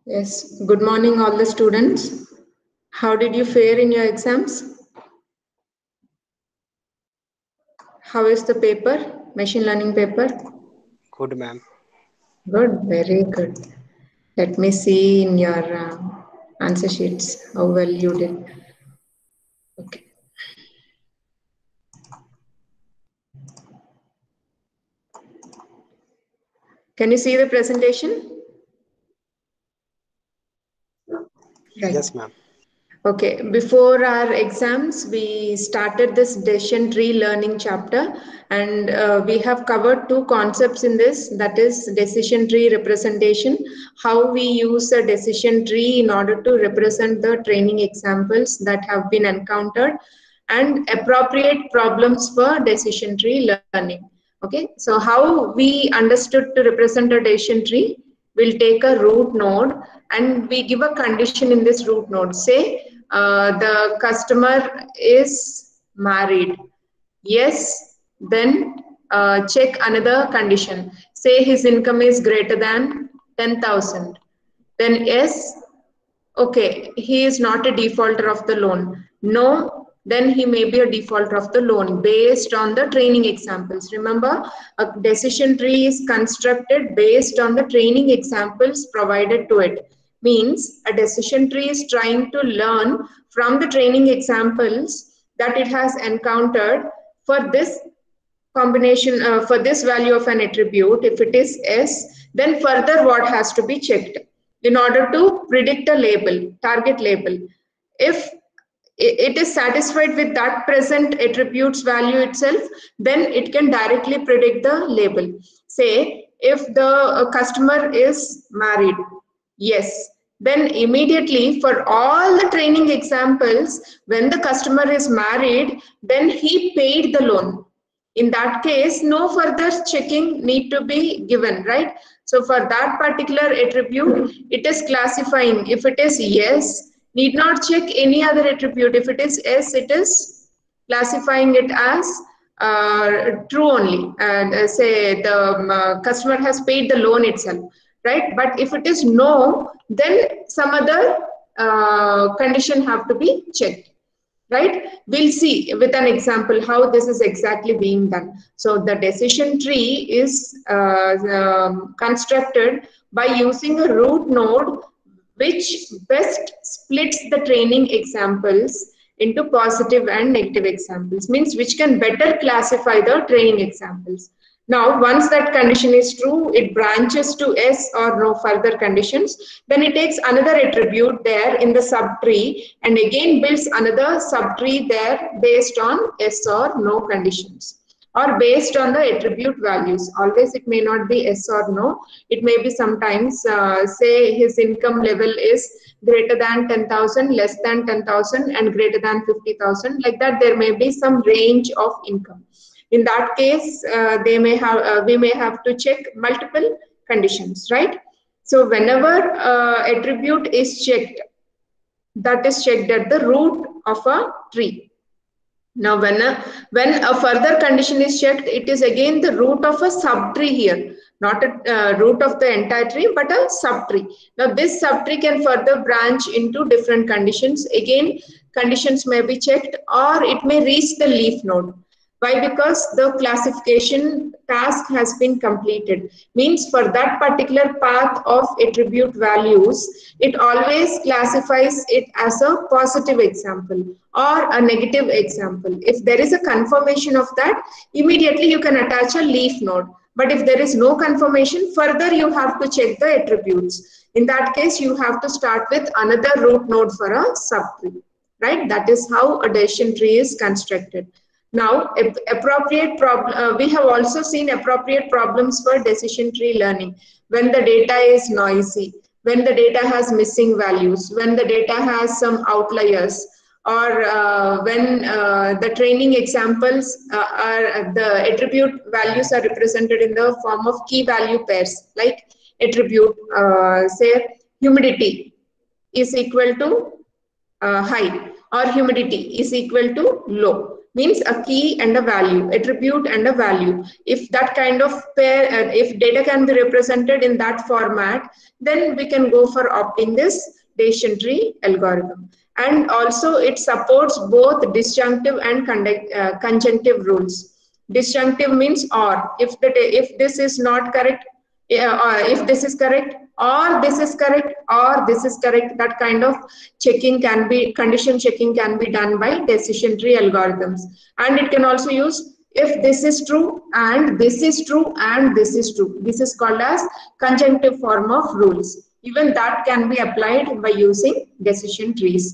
Yes, good morning all the students. How did you fare in your exams? How is the paper, machine learning paper? Good, ma'am. Good, very good. Let me see in your answer sheets how well you did. Okay. Can you see the presentation? Right. Yes, ma'am. Okay, before our exams, we started this decision tree learning chapter, and we have covered two concepts in this, that is decision tree representation, how we use a decision tree in order to represent the training examples that have been encountered, and appropriate problems for decision tree learning. Okay, so how we understood to represent a decision tree, we'll take a root node and we give a condition in this root node. Say the customer is married. Yes, then check another condition. Say his income is greater than 10,000. Then yes, okay, he is not a defaulter of the loan. No, then he may be a defaulter of the loan based on the training examples. Remember, a decision tree is constructed based on the training examples provided to it. Means a decision tree is trying to learn from the training examples that it has encountered for this combination, for this value of an attribute. If it is S, then further what has to be checked in order to predict a label, target label. If it is satisfied with that present attribute's value itself, then it can directly predict the label. Say if the customer is married, yes, then immediately for all the training examples, when the customer is married, then he paid the loan. In that case, no further checking need to be given, right? So for that particular attribute, it is classifying. If it is yes, need not check any other attribute. If it is yes, it is classifying it as true only. And say the customer has paid the loan itself, right? But if it is no, then some other condition have to be checked, right? We'll see with an example how this is exactly being done. So the decision tree is constructed by using a root node which best splits the training examples into positive and negative examples, means which can better classify the training examples. Now, once that condition is true, it branches to yes or no further conditions. Then it takes another attribute there in the subtree and again builds another subtree there based on yes or no conditions, or based on the attribute values. Always it may not be yes or no. It may be sometimes, say his income level is greater than 10,000, less than 10,000, and greater than 50,000. Like that, there may be some range of income. In that case, we may have to check multiple conditions, right? So whenever attribute is checked, that is checked at the root of a tree. Now, when a further condition is checked, it is again the root of a subtree here, not a root of the entire tree, but a subtree. Now, this subtree can further branch into different conditions. Again, conditions may be checked, or it may reach the leaf node. Why? Because the classification task has been completed. Means for that particular path of attribute values, it always classifies it as a positive example or a negative example. If there is a confirmation of that, immediately you can attach a leaf node. But if there is no confirmation, further you have to check the attributes. In that case, you have to start with another root node for a subtree, right? That is how a decision tree is constructed. Now, we have also seen appropriate problems for decision tree learning. When the data is noisy, when the data has missing values, when the data has some outliers, or when the training examples the attribute values are represented in the form of key value pairs, like attribute, say humidity is equal to high, or humidity is equal to low. means a key and a value, attribute and a value. If that kind of pair, if data can be represented in that format, then we can go for opting this decision tree algorithm. And also it supports both disjunctive and conjunctive rules. Disjunctive means or, if this is not correct, if this is correct, or this is correct, or this is correct, that kind of checking can be, condition checking can be done by decision tree algorithms. And it can also use if this is true and this is true and this is true. This is called as conjunctive form of rules. Even that can be applied by using decision trees.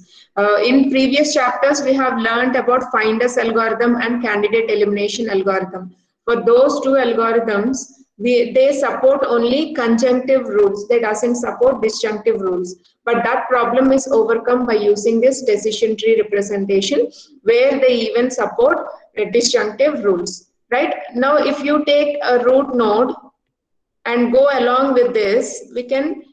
In previous chapters, we have learned about finders algorithm and candidate elimination algorithm. For those two algorithms, they support only conjunctive rules. They doesn't support disjunctive rules. But that problem is overcome by using this decision tree representation, where they even support disjunctive rules. Right? Now, if you take a root node and go along with this, we can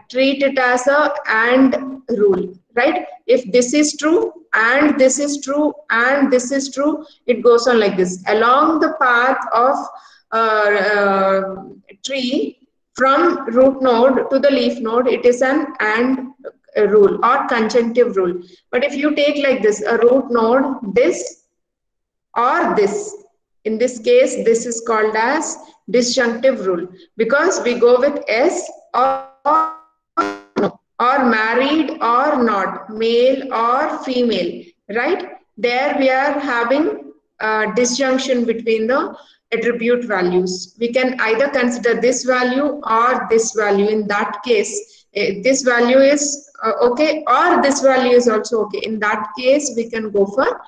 treat it as a AND rule, right? If this is true and this is true and this is true, it goes on like this. Along the path of tree from root node to the leaf node, it is an AND rule or conjunctive rule. But if you take like this, a root node, this or this, in this case, this is called as disjunctive rule, because we go with S or no, or married or not, male or female, right? There we are having a disjunction between the attribute values. We can either consider this value or this value. In that case, this value is okay, or this value is also okay. In that case, we can go for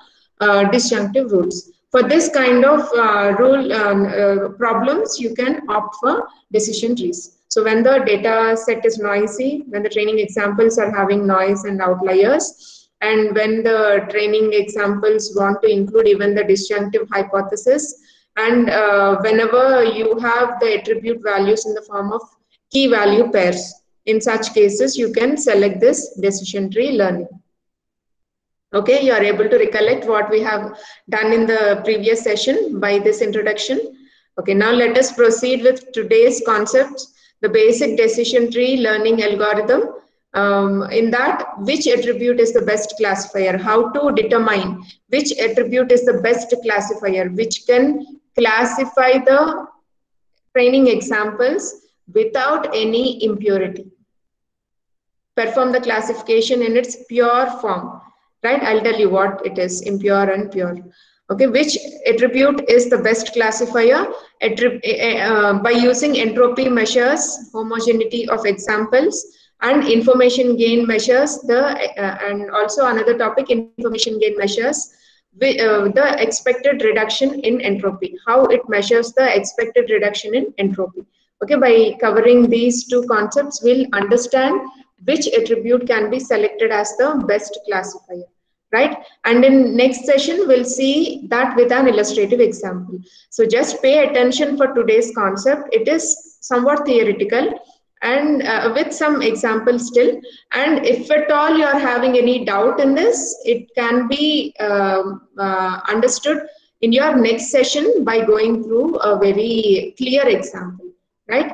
disjunctive rules. For this kind of problems, you can opt for decision trees. So when the data set is noisy, when the training examples are having noise and outliers, and when the training examples want to include even the disjunctive hypothesis, and whenever you have the attribute values in the form of key value pairs, in such cases, you can select this decision tree learning. Okay, you are able to recollect what we have done in the previous session by this introduction. Okay, now let us proceed with today's concepts. The basic decision tree learning algorithm. In that, which attribute is the best classifier? How to determine which attribute is the best classifier, which can classify the training examples without any impurity. Perform the classification in its pure form. Right, I'll tell you what it is, impure and pure. Okay, which attribute is the best classifier? By using entropy measures homogeneity of examples, and information gain measures and also another topic, information gain measures the expected reduction in entropy. How it measures the expected reduction in entropy. Okay, by covering these two concepts, we'll understand which attribute can be selected as the best classifier. Right? And in next session, we'll see that with an illustrative example. So just pay attention for today's concept. It is somewhat theoretical and with some examples still. And if at all you are having any doubt in this, it can be understood in your next session by going through a very clear example. Right?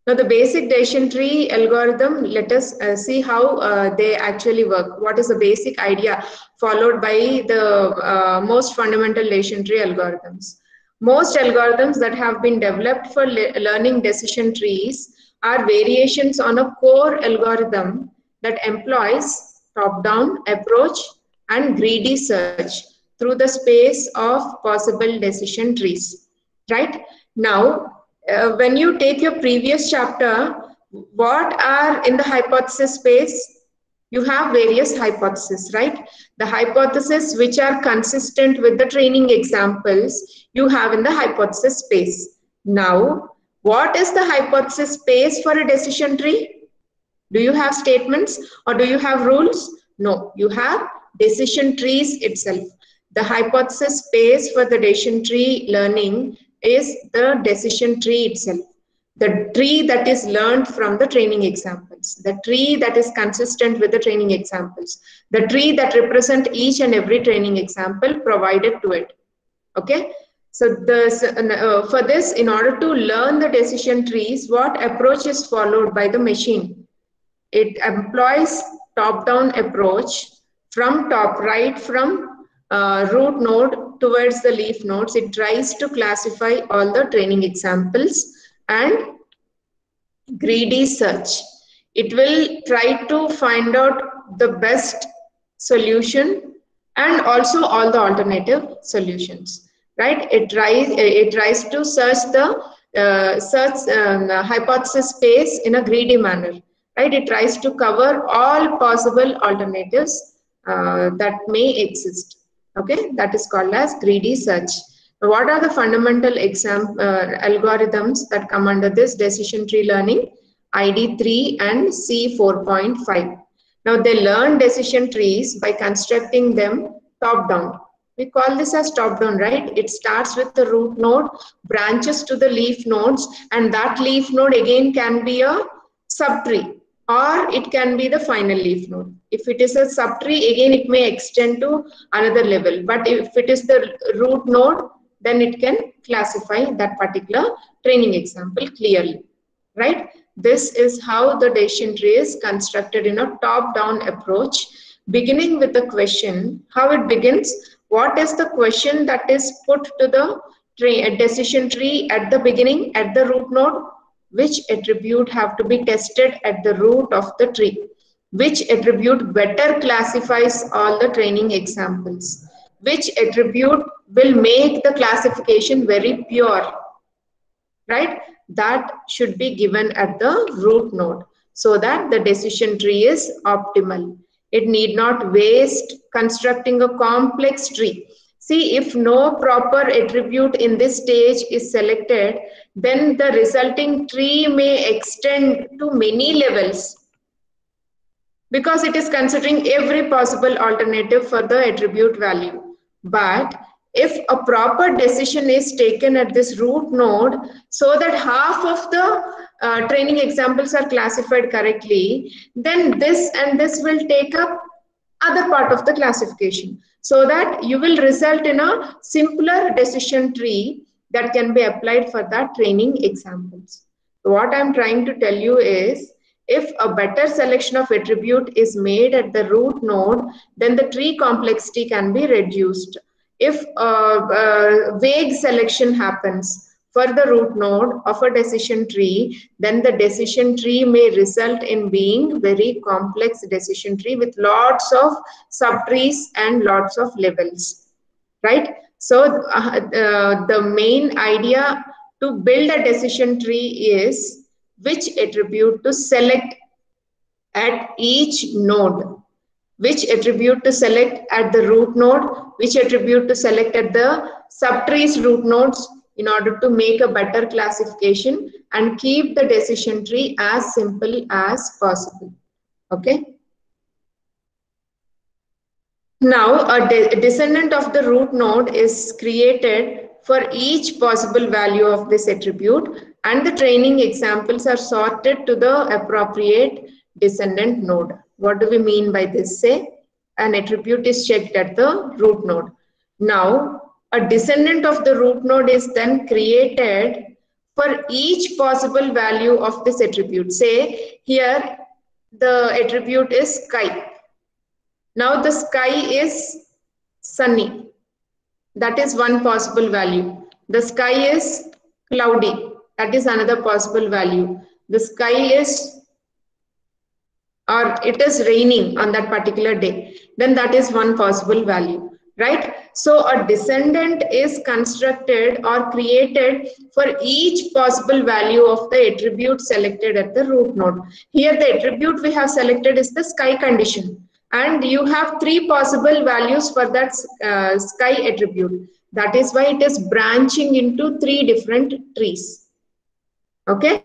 Now, the basic decision tree algorithm, let us see how they actually work. What is the basic idea followed by the most fundamental decision tree algorithms? Most algorithms that have been developed for learning decision trees are variations on a core algorithm that employs top-down approach and greedy search through the space of possible decision trees. Right? Now, when you take your previous chapter, what are in the hypothesis space? You have various hypotheses, right? The hypotheses which are consistent with the training examples you have in the hypothesis space. Now, what is the hypothesis space for a decision tree? Do you have statements or do you have rules? No, you have decision trees itself. The hypothesis space for the decision tree learning is the decision tree itself, the tree that is learned from the training examples. examples, the tree that is consistent with the training examples, the tree that represent each and every training example provided to it. Okay, so for this, in order to learn the decision trees, what approach is followed by the machine? It employs top-down approach from top, right from root node towards the leaf nodes. It tries to classify all the training examples and greedy search. It will try to find out the best solution and also all the alternative solutions, right? It tries to search the hypothesis space in a greedy manner, right? It tries to cover all possible alternatives that may exist. Okay, that is called as greedy search. What are the fundamental algorithms that come under this decision tree learning? ID3 and C4.5. Now they learn decision trees by constructing them top down. We call this as top down, right? It starts with the root node, branches to the leaf nodes, and that leaf node again can be a subtree, or it can be the final leaf node. If it is a subtree, again it may extend to another level. But if it is the root node, then it can classify that particular training example clearly, right? This is how the decision tree is constructed in a top-down approach, beginning with the question. How it begins? What is the question that is put to the decision tree at the beginning, at the root node? Which attribute have to be tested at the root of the tree? Which attribute better classifies all the training examples? Which attribute will make the classification very pure, right? That should be given at the root node so that the decision tree is optimal. It need not waste constructing a complex tree. See, if no proper attribute in this stage is selected, then the resulting tree may extend to many levels because it is considering every possible alternative for the attribute value. But if a proper decision is taken at this root node so that half of the training examples are classified correctly, then this and this will take up other part of the classification, so that you will result in a simpler decision tree that can be applied for that training examples. So what I'm trying to tell you is, if a better selection of attribute is made at the root node, then the tree complexity can be reduced. If vague selection happens for the root node of a decision tree, then the decision tree may result in being very complex decision tree with lots of subtrees and lots of levels, right? So the main idea to build a decision tree is which attribute to select at each node, which attribute to select at the root node, which attribute to select at the subtrees root nodes, in order to make a better classification and keep the decision tree as simple as possible. Okay. Now a descendant of the root node is created for each possible value of this attribute, and the training examples are sorted to the appropriate descendant node. What do we mean by this? Say an attribute is checked at the root node. Now a descendant of the root node is then created for each possible value of this attribute. Say here the attribute is sky. Now the sky is sunny. That is one possible value. The sky is cloudy. That is another possible value. The sky is, or it is raining on that particular day. Then that is one possible value, right? So a descendant is constructed or created for each possible value of the attribute selected at the root node. Here the attribute we have selected is the sky condition. And you have three possible values for that sky attribute. That is why it is branching into three different trees. Okay.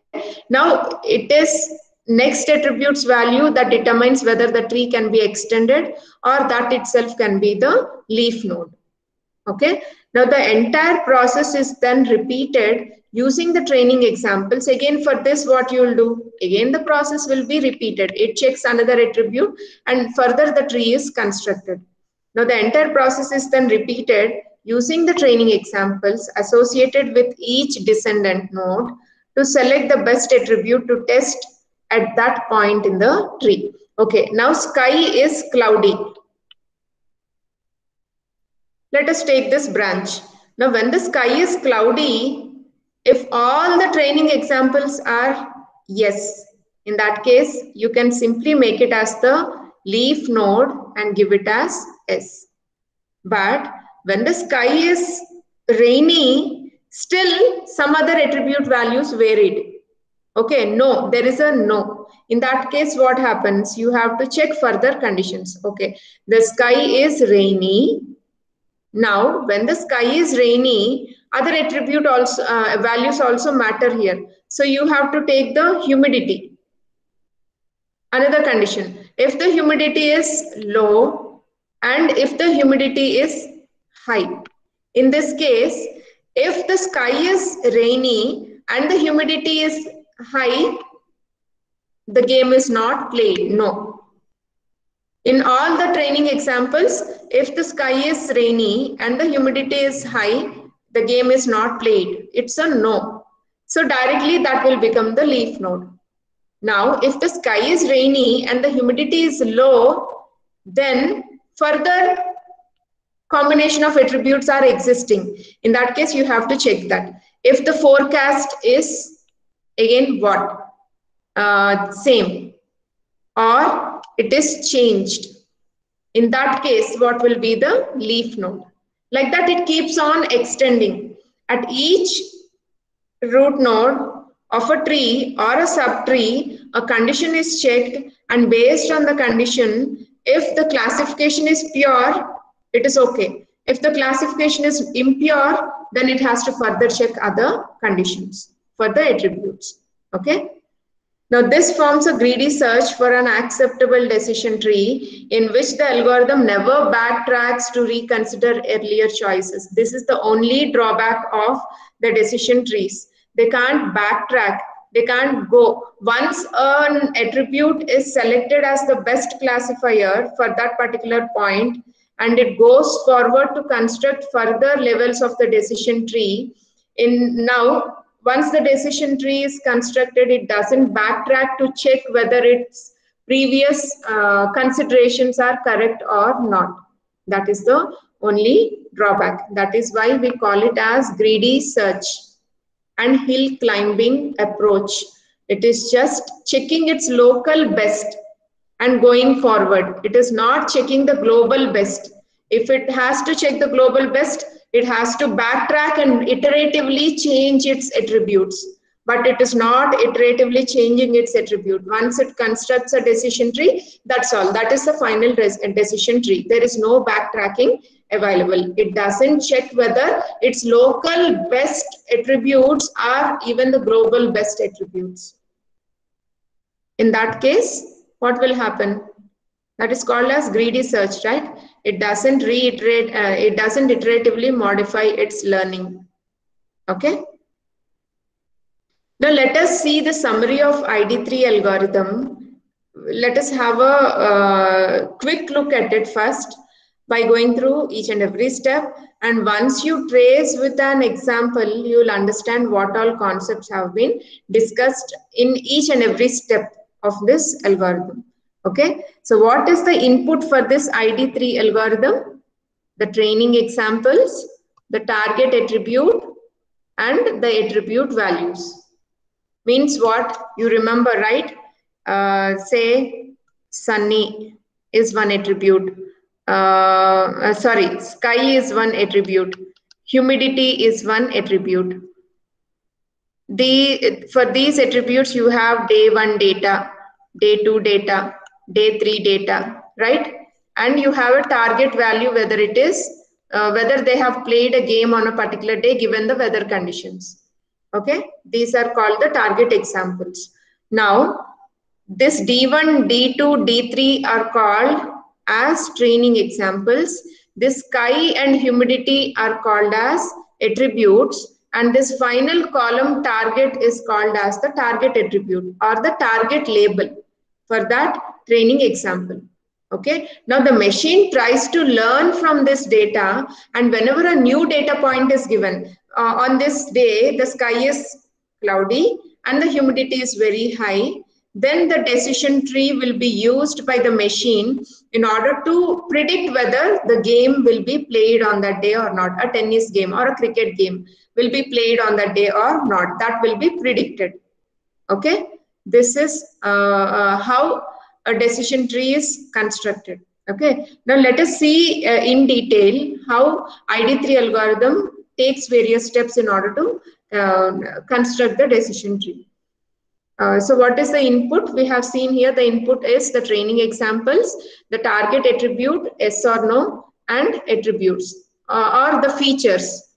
Now it is next attribute's value that determines whether the tree can be extended or that itself can be the leaf node. Okay. Now the entire process is then repeated using the training examples. Again, for this, what you will do? Again, the process will be repeated. It checks another attribute and further the tree is constructed. Now, the entire process is then repeated using the training examples associated with each descendant node to select the best attribute to test at that point in the tree. Okay, now sky is cloudy. Let us take this branch. Now, when the sky is cloudy, if all the training examples are yes, in that case, you can simply make it as the leaf node and give it as S. But when the sky is rainy, still some other attribute values varied. Okay, no, there is a no. In that case, what happens? You have to check further conditions. Okay, the sky is rainy. Now, when the sky is rainy, other attribute also values also matter here. So you have to take the humidity. Another condition, if the humidity is low and if the humidity is high. In this case, if the sky is rainy and the humidity is high, the game is not played. No. In all the training examples, if the sky is rainy and the humidity is high, the game is not played. It's a no. So directly that will become the leaf node. Now, if the sky is rainy and the humidity is low, then further combination of attributes are existing. In that case, you have to check that. If the forecast is, again, what? Same. Or it is changed. In that case, what will be the leaf node? Like that, it keeps on extending. At each root node of a tree or a subtree, a condition is checked, and based on the condition, if the classification is pure, it is okay. If the classification is impure, then it has to further check other conditions for the attributes. Okay. Now, this forms a greedy search for an acceptable decision tree in which the algorithm never backtracks to reconsider earlier choices. This is the only drawback of the decision trees. They can't backtrack. They can't go. Once an attribute is selected as the best classifier for that particular point, and it goes forward to construct further levels of the decision tree, once the decision tree is constructed, it doesn't backtrack to check whether its previous considerations are correct or not. That is the only drawback. That is why we call it as greedy search and hill climbing approach. It is just checking its local best and going forward. It is not checking the global best. If it has to check the global best, it has to backtrack and iteratively change its attributes. But it is not iteratively changing its attribute. Once it constructs a decision tree, that's all. That is the final decision tree. There is no backtracking available. It doesn't check whether its local best attributes are even the global best attributes. In that case, what will happen? That is called as greedy search, right? It doesn't reiterate, it doesn't iteratively modify its learning. Okay. Now let us see the summary of ID3 algorithm. Let us have a quick look at it first by going through each and every step. And once you trace with an example, you will understand what all concepts have been discussed in each and every step of this algorithm. Okay, so what is the input for this ID3 algorithm? The training examples, the target attribute, and the attribute values. Means what? You remember, right? Say sunny is one attribute. Sky is one attribute. Humidity is one attribute. For these attributes, you have day 1 data, day 2 data, day 3 data, right? And you have a target value, whether it is whether they have played a game on a particular day given the weather conditions. Okay, these are called the target examples. Now, this D1, D2, D3 are called as training examples. This sky and humidity are called as attributes, and this final column target is called as the target attribute or the target label for that training example. Okay, now the machine tries to learn from this data, and whenever a new data point is given, on this day the sky is cloudy and the humidity is very high, then the decision tree will be used by the machine in order to predict whether the game will be played on that day or not. A tennis game or a cricket game will be played on that day or not. That will be predicted. Okay, this is how a decision tree is constructed. Okay, now let us see in detail how ID3 algorithm takes various steps in order to construct the decision tree. So what is the input? We have seen here the input is the training examples, the target attribute, yes or no, and attributes or the features,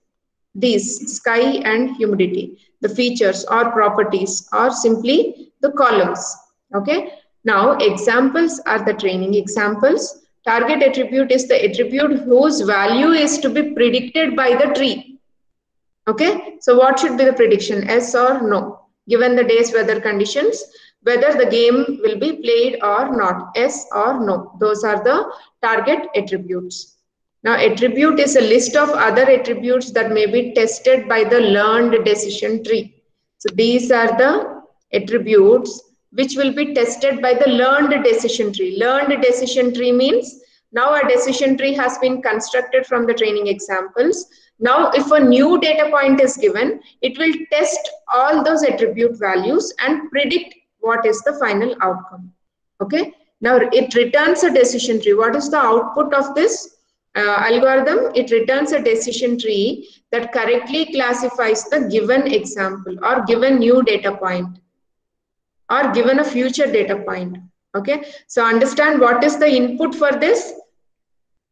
these sky and humidity. The features or properties or simply the columns. Okay. Now examples are the training examples. Target attribute is the attribute whose value is to be predicted by the tree. Okay. So what should be the prediction? Yes or no? Given the day's weather conditions, whether the game will be played or not. Yes or no. Those are the target attributes. Now, attribute is a list of other attributes that may be tested by the learned decision tree. So, these are the attributes which will be tested by the learned decision tree. Learned decision tree means now a decision tree has been constructed from the training examples. Now, if a new data point is given, it will test all those attribute values and predict what is the final outcome. Okay. Now, it returns a decision tree. What is the output of this algorithm? It returns a decision tree that correctly classifies the given example or given new data point or given a future data point. Okay. So, understand what is the input for this?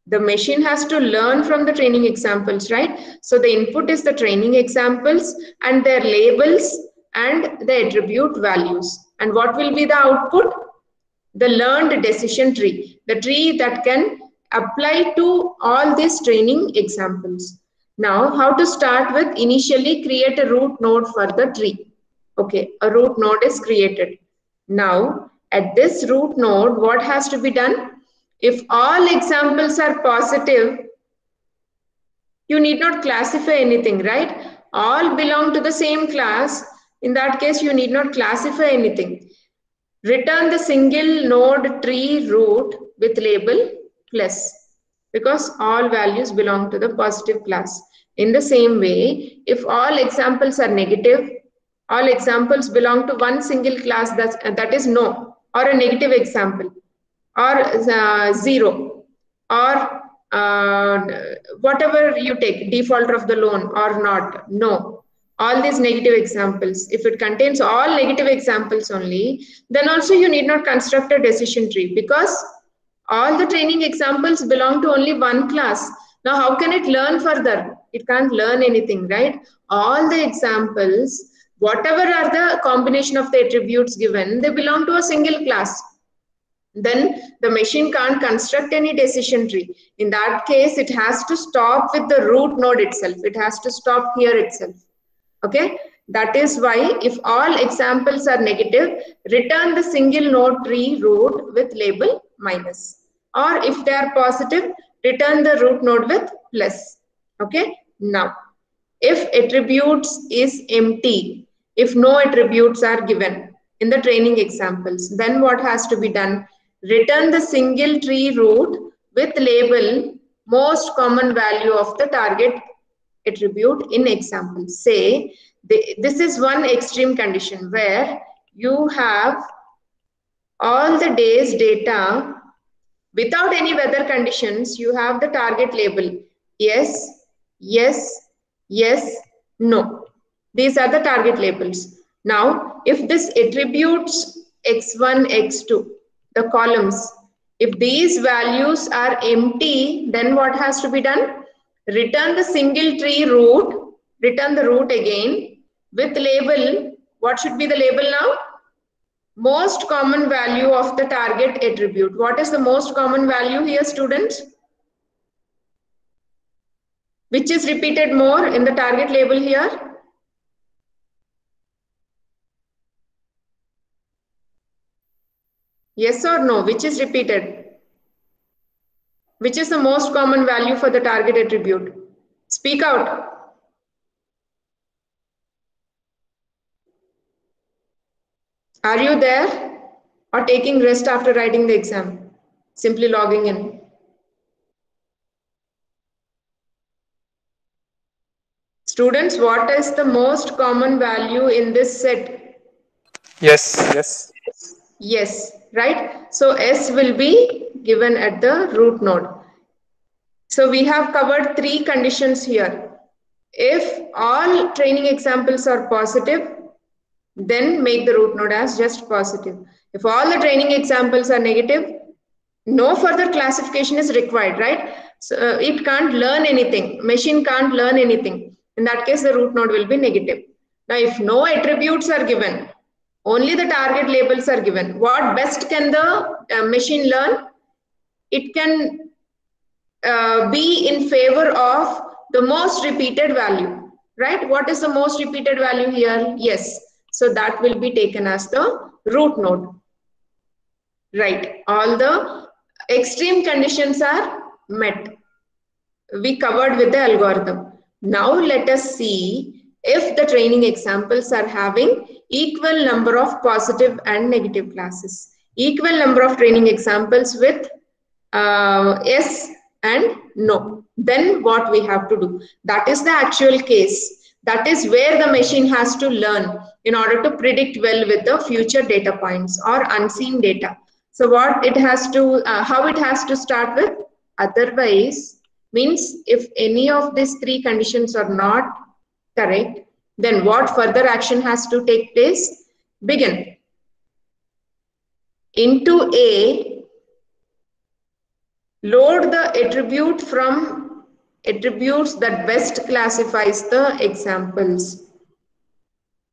The machine has to learn from the training examples, right? So the input is the training examples and their labels and the attribute values. And what will be the output? The learned decision tree, the tree that can apply to all these training examples. Now, how to start with? Initially, create a root node for the tree. Okay, a root node is created. Now, at this root node, what has to be done? If all examples are positive, you need not classify anything, right? All belong to the same class. In that case, you need not classify anything. Return the single node tree root with label plus, because all values belong to the positive class. In the same way, if all examples are negative, all examples belong to one single class, that is no, or a negative example, or 0, or whatever you take, default of the loan or not, no. All these negative examples, if it contains all negative examples only, then also you need not construct a decision tree, because all the training examples belong to only one class. Now, how can it learn further? It can't learn anything, right? All the examples, whatever are the combination of the attributes given, they belong to a single class. Then the machine can't construct any decision tree. In that case, it has to stop with the root node itself. It has to stop here itself. Okay, that is why if all examples are negative, return the single node tree root with label minus, or if they are positive, return the root node with plus. Okay, now if attributes is empty, if no attributes are given in the training examples, then what has to be done? Return the single tree root with label most common value of the target attribute in example. Say this is one extreme condition where you have all the day's data without any weather conditions. You have the target label yes, yes, yes, no. These are the target labels. Now, if this attributes x1, x2, the columns, if these values are empty, then what has to be done? Return the single tree root, return the root again with label. What should be the label now? Most common value of the target attribute. What is the most common value here, students? Which is repeated more in the target label here? Yes or no? Which is repeated? Which is the most common value for the target attribute? Speak out. Are you there or taking rest after writing the exam? Simply logging in. Students, what is the most common value in this set? Yes. Yes, right? So S will be given at the root node. So we have covered three conditions here. If all training examples are positive, then make the root node as just positive. If all the training examples are negative, no further classification is required, right? So it can't learn anything. Machine can't learn anything. In that case, the root node will be negative. Now, if no attributes are given, only the target labels are given. What best can the machine learn? It can be in favor of the most repeated value, right? What is the most repeated value here? Yes. So that will be taken as the root node, right? All the extreme conditions are met. We covered with the algorithm. Now let us see if the training examples are having equal number of positive and negative classes. Equal number of training examples with yes and no. Then what we have to do? That is the actual case. That is where the machine has to learn in order to predict well with the future data points or unseen data. So what it has to, how it has to start with? Otherwise, means if any of these three conditions are not correct, then what further action has to take place? Begin. Into A, load the attribute from attributes that best classifies the examples.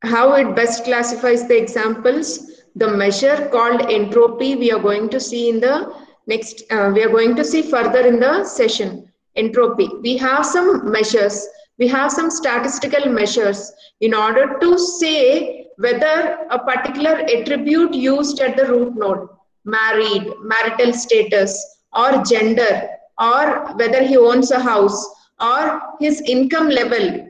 How it best classifies the examples? The measure called entropy we are going to see in the next, we are going to see further in the session. Entropy. We have some measures, we have some statistical measures in order to say whether a particular attribute used at the root node, married, marital status, or gender, or whether he owns a house, or his income level,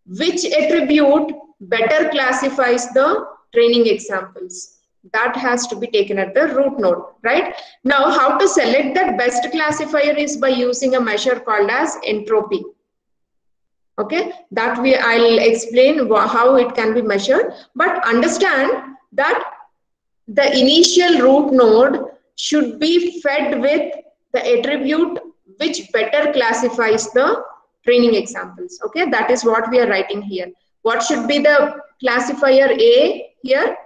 which attribute better classifies the training examples. That has to be taken at the root node, right? Now, how to select that best classifier is by using a measure called as entropy. Okay, that I'll explain how it can be measured, but understand that the initial root node should be fed with the attribute which better classifies the training examples. Okay, that is what we are writing here. What should be the classifier A here?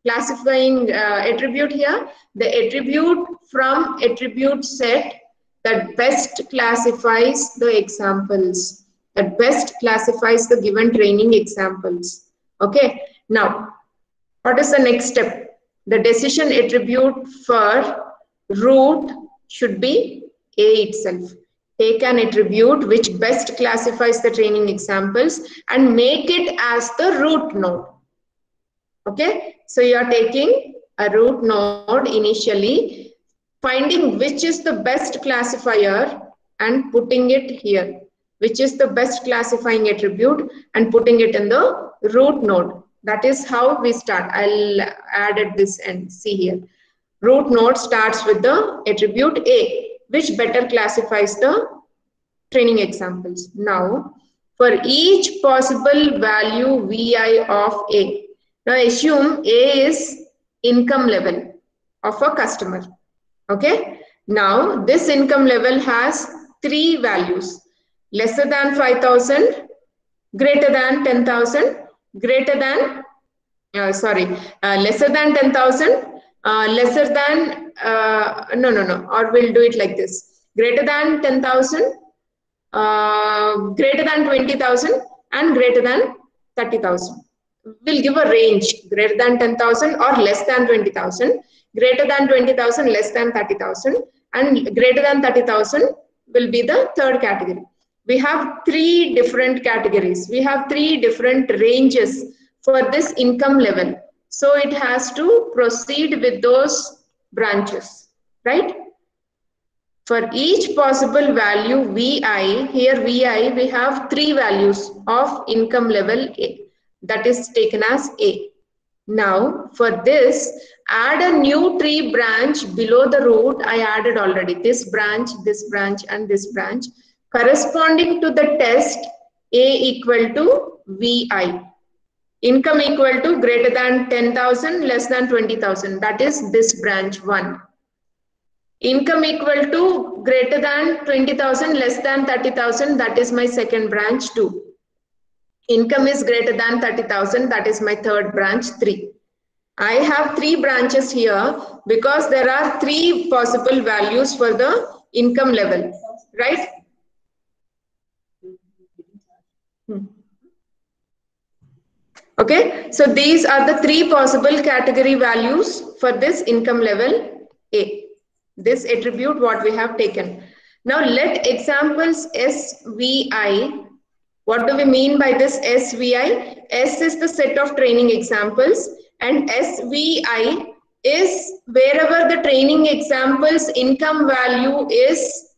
Classifying attribute here, the attribute from attribute set that best classifies the examples, that best classifies the given training examples. Okay, now what is the next step? The decision attribute for root should be A itself. Take an attribute which best classifies the training examples and make it as the root node. Okay, so you are taking a root node initially, finding which is the best classifier and putting it here, which is the best classifying attribute and putting it in the root node. That is how we start. I'll add at this end. See here. Root node starts with the attribute A, which better classifies the training examples. Now, for each possible value Vi of A, now assume A is income level of a customer. Okay. Now, this income level has three values: lesser than 5,000, greater than 10,000, greater than lesser than 10,000, lesser than no, or we'll do it like this: greater than 10,000, greater than 20,000, and greater than 30,000. We'll give a range: greater than 10,000 or less than 20,000, greater than 20,000, less than 30,000, and greater than 30,000 will be the third category. We have three different categories. We have three different ranges for this income level. So it has to proceed with those branches, right? For each possible value VI, here VI, we have 3 values of income level A, that is taken as A. Now, for this, add a new tree branch below the root. I added already this branch, and this branch, corresponding to the test A equal to VI. Income equal to greater than 10,000, less than 20,000. That is this branch 1. Income equal to greater than 20,000, less than 30,000. That is my second branch 2. Income is greater than 30,000. That is my third branch 3. I have 3 branches here because there are 3 possible values for the income level, right? Okay, so these are the 3 possible category values for this income level A, this attribute what we have taken. Now let examples SVI. What do we mean by this SVI? S is the set of training examples, and SVI is wherever the training examples income value is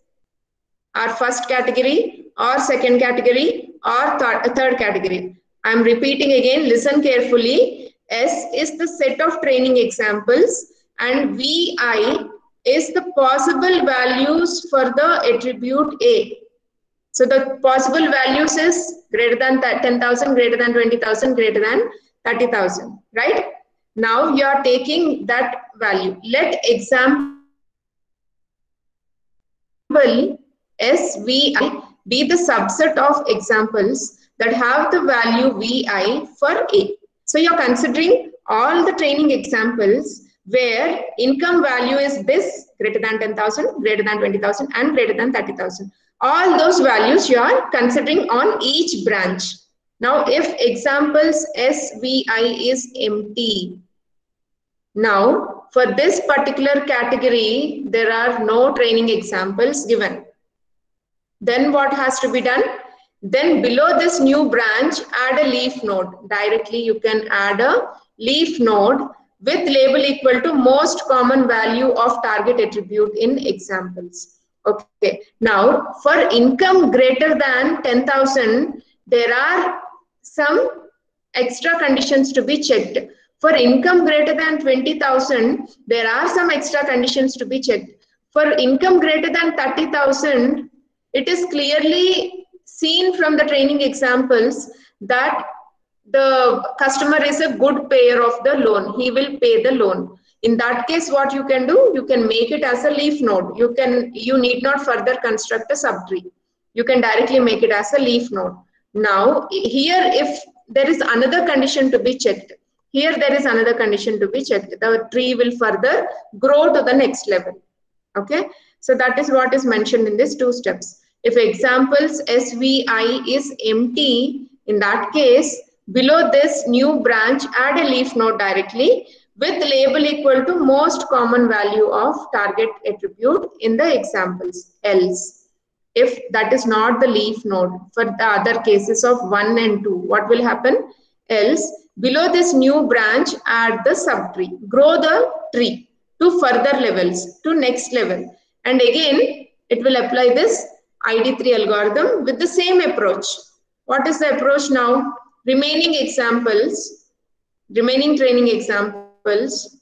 our first category or second category or third category. I am repeating again, listen carefully. S is the set of training examples and VI is the possible values for the attribute A. So the possible values is greater than 10,000, greater than 20,000, greater than 30,000, right? Now you are taking that value. Let example SVI be the subset of examples that have the value VI for A. So you're considering all the training examples where income value is this, greater than 10,000, greater than 20,000 and greater than 30,000. All those values you are considering on each branch. Now if examples SVI is empty, now for this particular category there are no training examples given. Then what has to be done? Then below this new branch, add a leaf node. Directly you can add a leaf node with label equal to most common value of target attribute in examples. Okay. Now for income greater than 10,000, there are some extra conditions to be checked. For income greater than 20,000, there are some extra conditions to be checked. For income greater than 30,000, it is clearly seen from the training examples that the customer is a good payer of the loan. He will pay the loan. In that case, what you can do, you can make it as a leaf node. You need not further construct a subtree. You can directly make it as a leaf node. Now, here if there is another condition to be checked, here there is another condition to be checked. The tree will further grow to the next level. Okay, so that is what is mentioned in these 2 steps. If examples SVI is empty, in that case, below this new branch, add a leaf node directly with label equal to most common value of target attribute in the examples. Else, if that is not the leaf node, for the other cases of 1 and 2, what will happen? Else, below this new branch, add the subtree. Grow the tree to further levels, to next level. And again, it will apply this ID3 algorithm with the same approach. What is the approach now? Remaining examples, remaining training examples,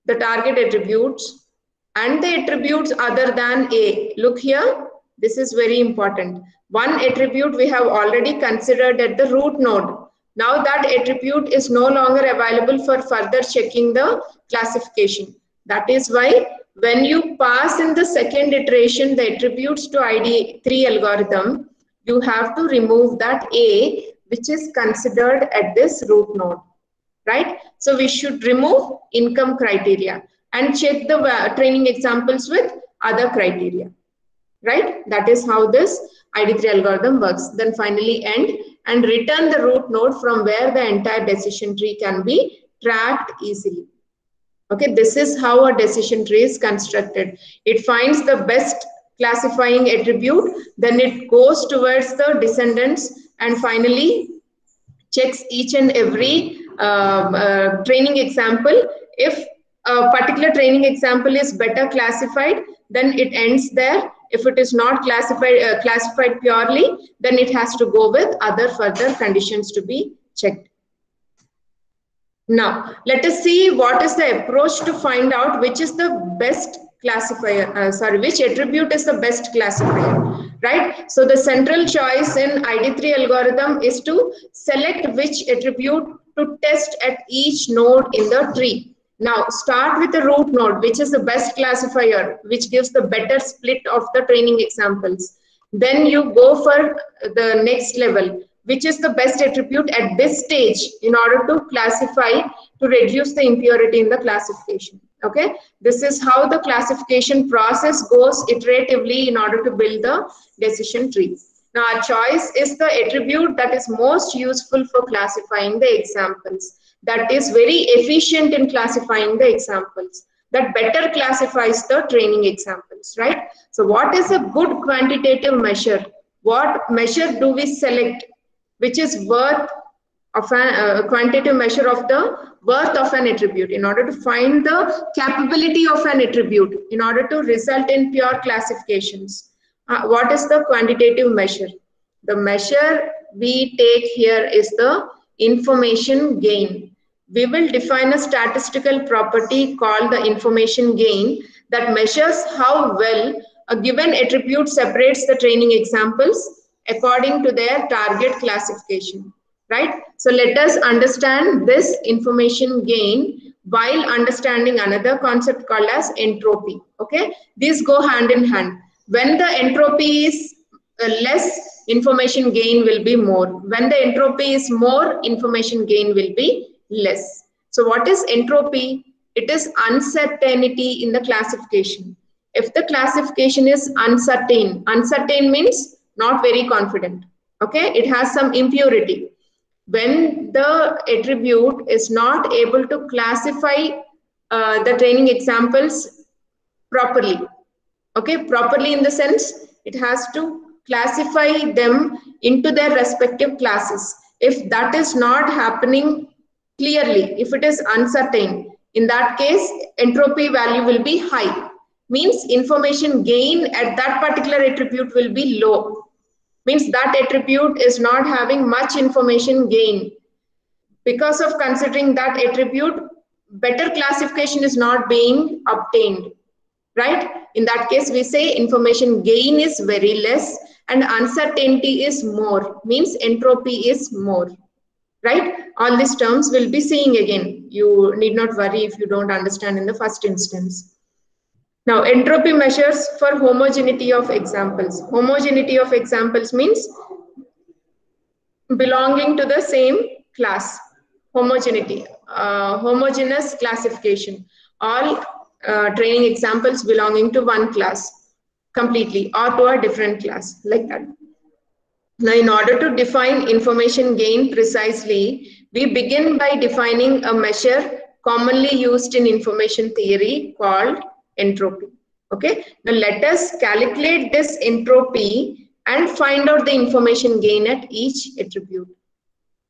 the target attributes and the attributes other than A. Look here, this is very important. One attribute we have already considered at the root node. Now that attribute is no longer available for further checking the classification. That is why when you pass in the second iteration the attributes to ID3 algorithm, you have to remove that A which is considered at this root node, right? So we should remove income criteria and check the training examples with other criteria, right? That is how this ID3 algorithm works. Then finally end and return the root node from where the entire decision tree can be tracked easily. Okay, this is how a decision tree is constructed. It finds the best classifying attribute, then it goes towards the descendants and finally checks each and every training example. If a particular training example is better classified, then it ends there. If it is not classified purely, then it has to go with other further conditions to be checked. Now, let us see what is the approach to find out which is the best classifier, which attribute is the best classifier, right? So the central choice in ID3 algorithm is to select which attribute to test at each node in the tree. Now, start with the root node, which is the best classifier, which gives the better split of the training examples. Then you go for the next level, which is the best attribute at this stage in order to classify, to reduce the impurity in the classification. Okay, this is how the classification process goes iteratively in order to build the decision tree. Now, our choice is the attribute that is most useful for classifying the examples, that is very efficient in classifying the examples, that better classifies the training examples, right? So what is a good quantitative measure? What measure do we select which is worth of a quantitative measure of the worth of an attribute in order to find the capability of an attribute in order to result in pure classifications? What is the quantitative measure? The measure we take here is the information gain. We will define a statistical property called the information gain that measures how well a given attribute separates the training examples according to their target classification, right? So let us understand this information gain while understanding another concept called as entropy. Okay, these go hand in hand. When the entropy is less, information gain will be more. When the entropy is more, information gain will be less. So what is entropy? It is uncertainty in the classification. If the classification is uncertain, uncertain means not very confident. Okay, it has some impurity. When the attribute is not able to classify the training examples properly, okay, properly in the sense it has to classify them into their respective classes. If that is not happening clearly, if it is uncertain, in that case entropy value will be high, means information gain at that particular attribute will be low, means that attribute is not having much information gain. Because of considering that attribute, better classification is not being obtained, right? In that case, we say information gain is very less and uncertainty is more, means entropy is more, right? All these terms we'll be seeing again. You need not worry if you don't understand in the first instance. Now, entropy measures for homogeneity of examples. Homogeneity of examples means belonging to the same class. Homogeneity, homogeneous classification. All training examples belonging to one class completely or to a different class, like that. Now, in order to define information gain precisely, we begin by defining a measure commonly used in information theory called entropy. Okay, now let us calculate this entropy and find out the information gain at each attribute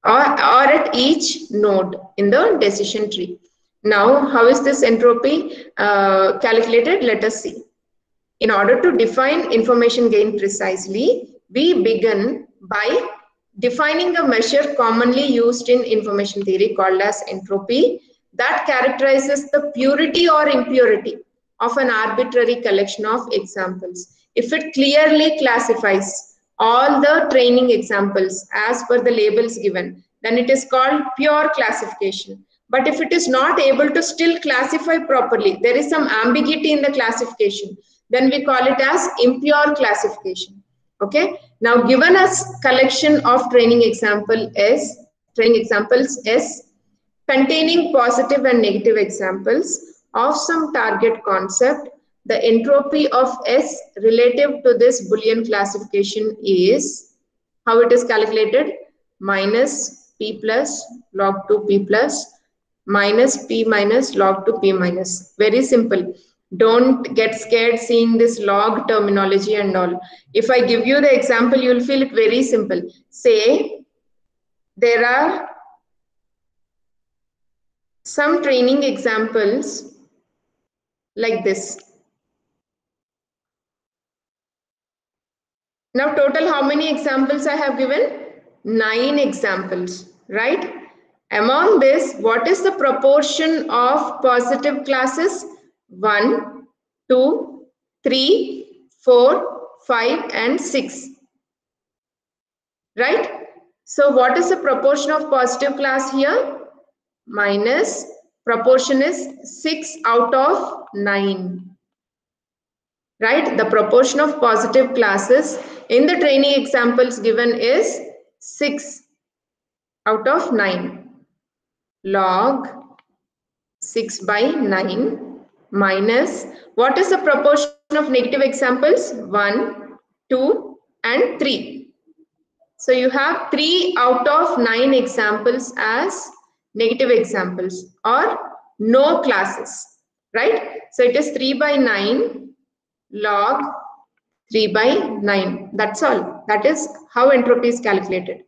or at each node in the decision tree. Now, how is this entropy calculated? Let us see. In order to define information gain precisely, we begin by defining a measure commonly used in information theory called as entropy that characterizes the purity or impurity of an arbitrary collection of examples. If it clearly classifies all the training examples as per the labels given, then it is called pure classification. But if it is not able to still classify properly, there is some ambiguity in the classification, then we call it as impure classification. Okay. Now, given us collection of training examples S containing positive and negative examples of some target concept, the entropy of S relative to this Boolean classification is, how it is calculated? Minus P plus log 2 P plus minus P minus log 2 P minus. Very simple. Don't get scared seeing this log terminology and all. If I give you the example, you will feel it very simple. Say there are some training examples like this. Now total how many examples I have given? 9 examples, right? Among this, what is the proportion of positive classes? 1, 2, 3, 4, 5 and 6. Right? So what is the proportion of positive class here? Minus, proportion is 6 out of 9. Right? The proportion of positive classes in the training examples given is 6 out of 9. Log 6 by 9 minus, what is the proportion of negative examples? 1, 2 and 3. So you have 3 out of 9 examples as negative examples or no classes, right? So it is 3 by 9 log 3 by 9. That's all. That is how entropy is calculated.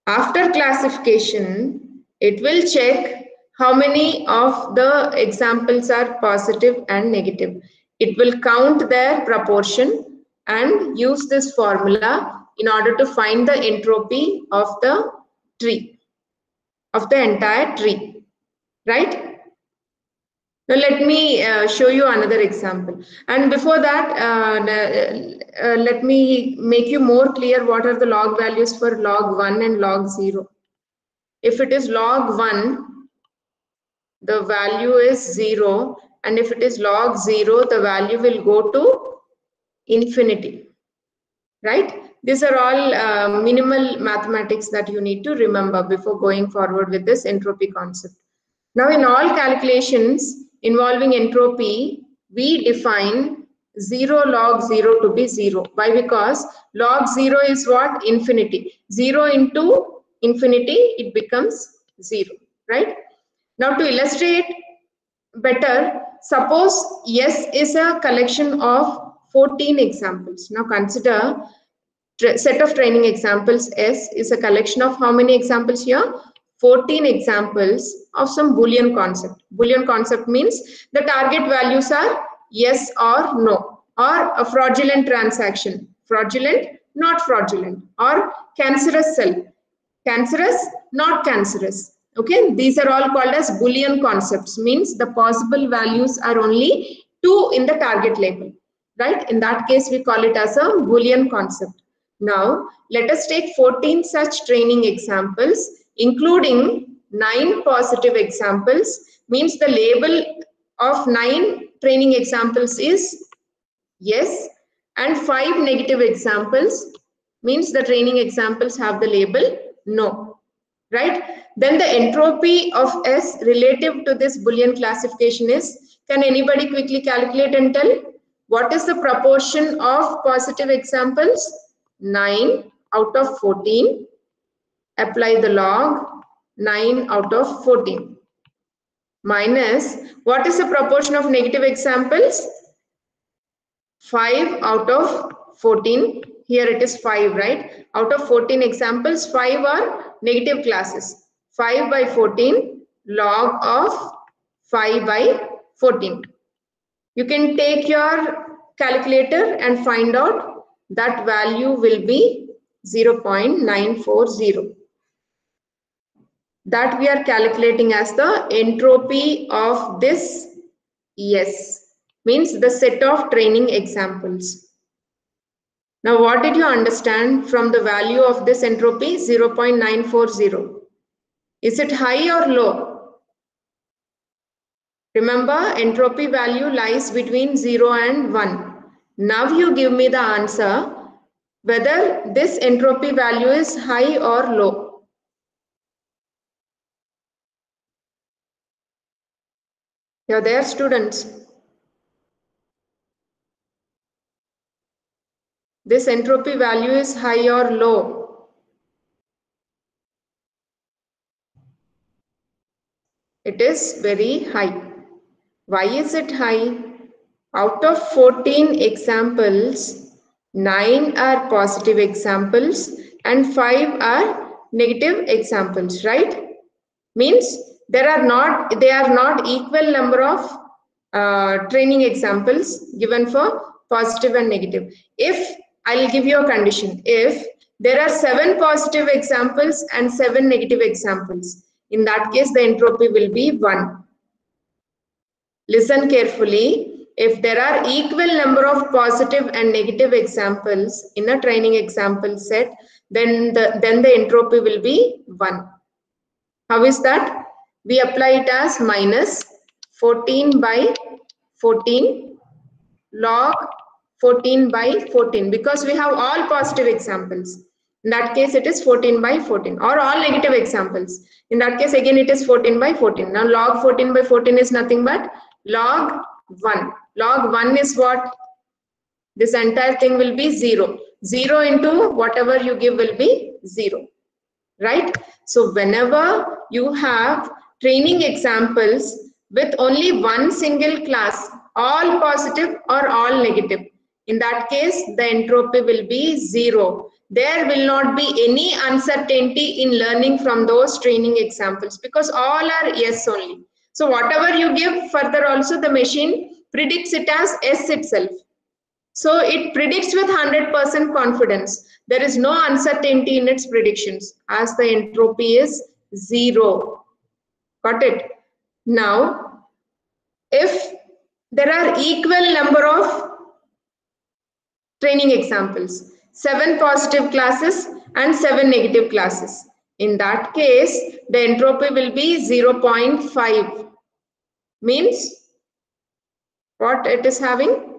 After classification, it will check how many of the examples are positive and negative. It will count their proportion and use this formula in order to find the entropy of the tree, of the entire tree, right? Now let me show you another example. And before that, let me make you more clear what are the log values for log 1 and log 0. If it is log 1, the value is 0. And if it is log 0, the value will go to infinity. Right? These are all minimal mathematics that you need to remember before going forward with this entropy concept. Now in all calculations involving entropy, we define 0 log 0 to be 0. Why? Because log 0 is what? Infinity. 0 into infinity, it becomes 0, right? Now to illustrate better, suppose S is a collection of 14 examples. Now consider set of training examples. S is a collection of how many examples here? 14 examples of some Boolean concept. Boolean concept means the target values are yes or no, or a fraudulent transaction, fraudulent, not fraudulent, or cancerous cell, cancerous, not cancerous. Okay, these are all called as Boolean concepts, means the possible values are only 2 in the target label, right? In that case, we call it as a Boolean concept. Now, let us take 14 such training examples, including 9 positive examples, means the label of 9 training examples is yes, and 5 negative examples, means the training examples have the label no, right? Then the entropy of S relative to this Boolean classification is, can anybody quickly calculate and tell? What is the proportion of positive examples? 9 out of 14. Apply the log 9 out of 14. Minus, what is the proportion of negative examples? 5 out of 14. Here it is 5, right? Out of 14 examples, 5 are negative classes. 5 by 14 log of 5 by 14. You can take your calculator and find out that value will be 0.940. That we are calculating as the entropy of this yes, means the set of training examples. Now what did you understand from the value of this entropy? 0.940. Is it high or low? Remember, entropy value lies between 0 and 1. Now you give me the answer whether this entropy value is high or low. You're there, students. This entropy value is high or low? It is very high. Why is it high? Out of 14 examples, 9 are positive examples and 5 are negative examples, right? Means they are not equal number of training examples given for positive and negative. If I'll give you a condition, if there are 7 positive examples and 7 negative examples, in that case the entropy will be 1. Listen carefully. If there are equal number of positive and negative examples in a training example set, then the entropy will be 1. How is that? We apply it as minus 14 by 14 log 14 by 14, because we have all positive examples. In that case it is 14 by 14, or all negative examples. In that case again it is 14 by 14. Now log 14 by 14 is nothing but log 1. Log 1 is what? This entire thing will be 0. 0 into whatever you give will be 0. Right? So whenever you have training examples with only one single class, all positive or all negative, in that case the entropy will be 0. There will not be any uncertainty in learning from those training examples, because all are yes only. So whatever you give further also, the machine predicts it as yes itself. So it predicts with 100% confidence. There is no uncertainty in its predictions, as the entropy is 0. Got it? Now, if there are equal number of training examples, 7 positive classes and 7 negative classes, in that case, the entropy will be 0.5. Means what it is having?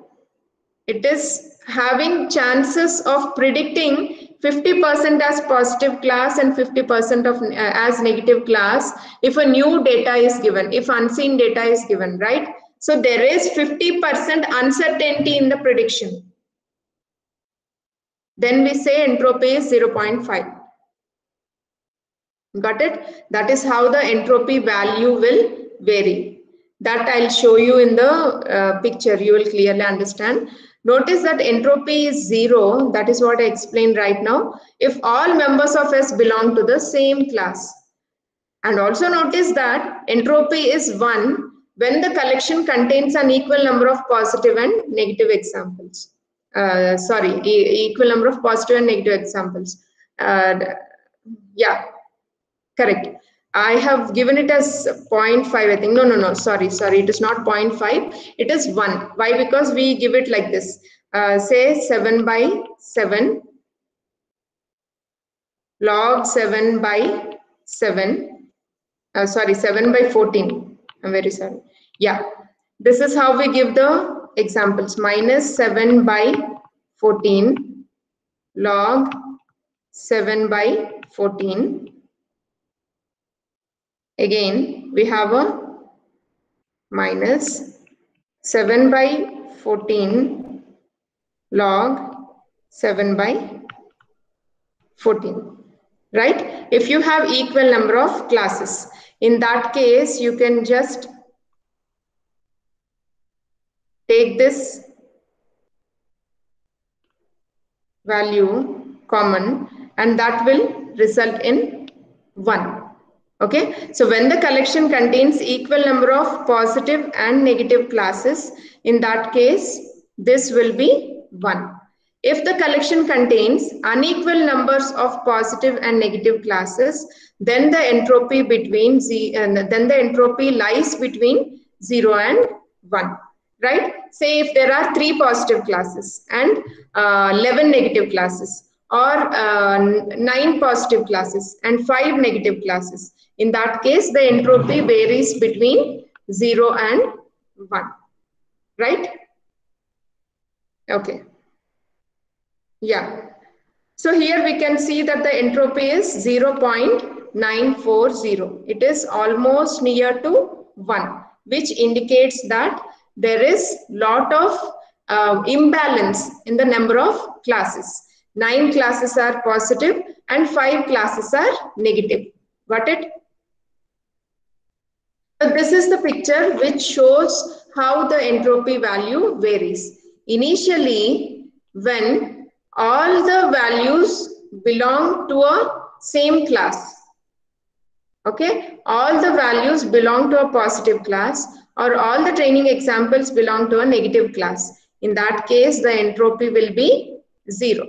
It is having chances of predicting 50% as positive class and 50% of as negative class if a new data is given, if unseen data is given, right? So there is 50% uncertainty in the prediction. Then we say entropy is 0.5. Got it? That is how the entropy value will vary. That I'll show you in the picture. You will clearly understand. Notice that entropy is 0. That is what I explained right now. If all members of S belong to the same class. And also notice that entropy is 1 when the collection contains an equal number of positive and negative examples. Equal number of positive and negative examples. Yeah, correct. I have given it as 0.5, I think. No, sorry, it is not 0.5, it is 1. Why? Because we give it like this. Say 7 by 7, log 7 by 7, 7 by 14. I'm very sorry. Yeah, this is how we give the examples. Minus 7 by 14, log 7 by 14. Again, we have a minus 7 by 14 log 7 by 14, right? If you have equal number of classes, in that case, you can just take this value common, and that will result in 1. Okay, so when the collection contains equal number of positive and negative classes, in that case, this will be 1. If the collection contains unequal numbers of positive and negative classes, then the entropy lies between 0 and 1. Right? Say if there are 3 positive classes and 11 negative classes, or 9 positive classes and 5 negative classes. In that case, the entropy varies between 0 and 1. Right? Okay. Yeah. So here we can see that the entropy is 0.940. It is almost near to 1, which indicates that there is lot of imbalance in the number of classes. 9 classes are positive and 5 classes are negative. Got it? So this is the picture which shows how the entropy value varies. Initially, when all the values belong to a same class, okay, all the values belong to a positive class, or all the training examples belong to a negative class. In that case, the entropy will be 0.